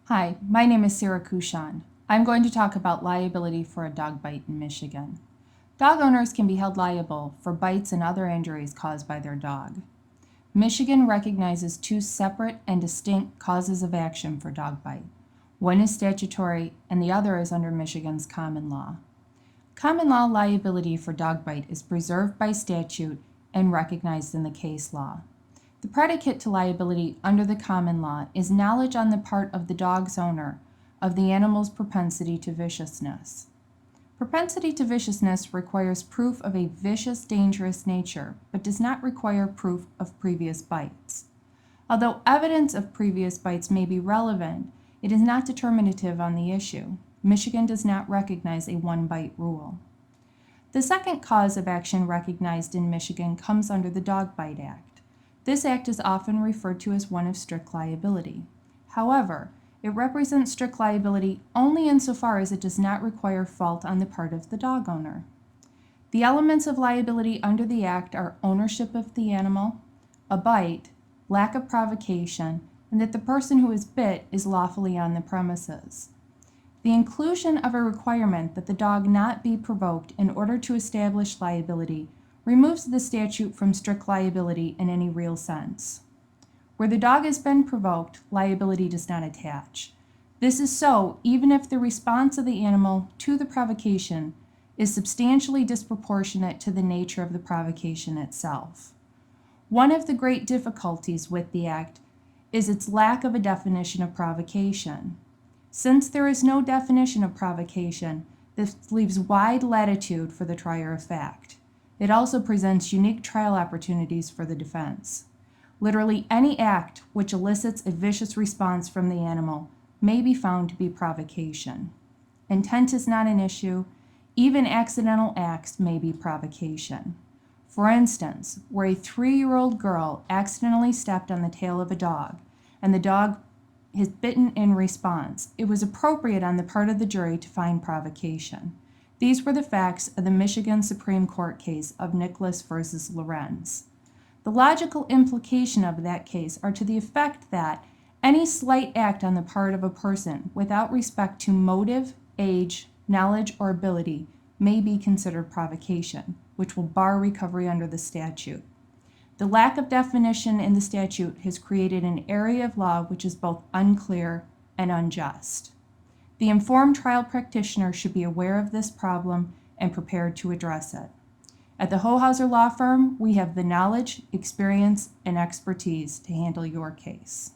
Hi, my name is Sarah Kushan. I'm going to talk about liability for a dog bite in Michigan. Dog owners can be held liable for bites and other injuries caused by their dog. Michigan recognizes two separate and distinct causes of action for dog bite. One is statutory and the other is under Michigan's common law. Common law liability for dog bite is preserved by statute and recognized in the case law. The predicate to liability under the common law is knowledge on the part of the dog's owner of the animal's propensity to viciousness. Propensity to viciousness requires proof of a vicious, dangerous nature, but does not require proof of previous bites. Although evidence of previous bites may be relevant, it is not determinative on the issue. Michigan does not recognize a one-bite rule. The second cause of action recognized in Michigan comes under the Dog Bite Act. This act is often referred to as one of strict liability. However, it represents strict liability only insofar as it does not require fault on the part of the dog owner. The elements of liability under the act are ownership of the animal, a bite, lack of provocation, and that the person who is bit is lawfully on the premises. The inclusion of a requirement that the dog not be provoked in order to establish liability removes the statute from strict liability in any real sense. Where the dog has been provoked, liability does not attach. This is so even if the response of the animal to the provocation is substantially disproportionate to the nature of the provocation itself. One of the great difficulties with the act is its lack of a definition of provocation. Since there is no definition of provocation, this leaves wide latitude for the trier of fact. It also presents unique trial opportunities for the defense. Literally any act which elicits a vicious response from the animal may be found to be provocation. Intent is not an issue. Even accidental acts may be provocation. For instance, where a 3-year-old girl accidentally stepped on the tail of a dog, and the dog is bitten in response, it was appropriate on the part of the jury to find provocation. These were the facts of the Michigan Supreme Court case of Nicholas versus Lorenz. The logical implication of that case are to the effect that any slight act on the part of a person without respect to motive, age, knowledge, or ability may be considered provocation, which will bar recovery under the statute. The lack of definition in the statute has created an area of law which is both unclear and unjust. The informed trial practitioner should be aware of this problem and prepared to address it. At the Hohauser Law Firm, we have the knowledge, experience, and expertise to handle your case.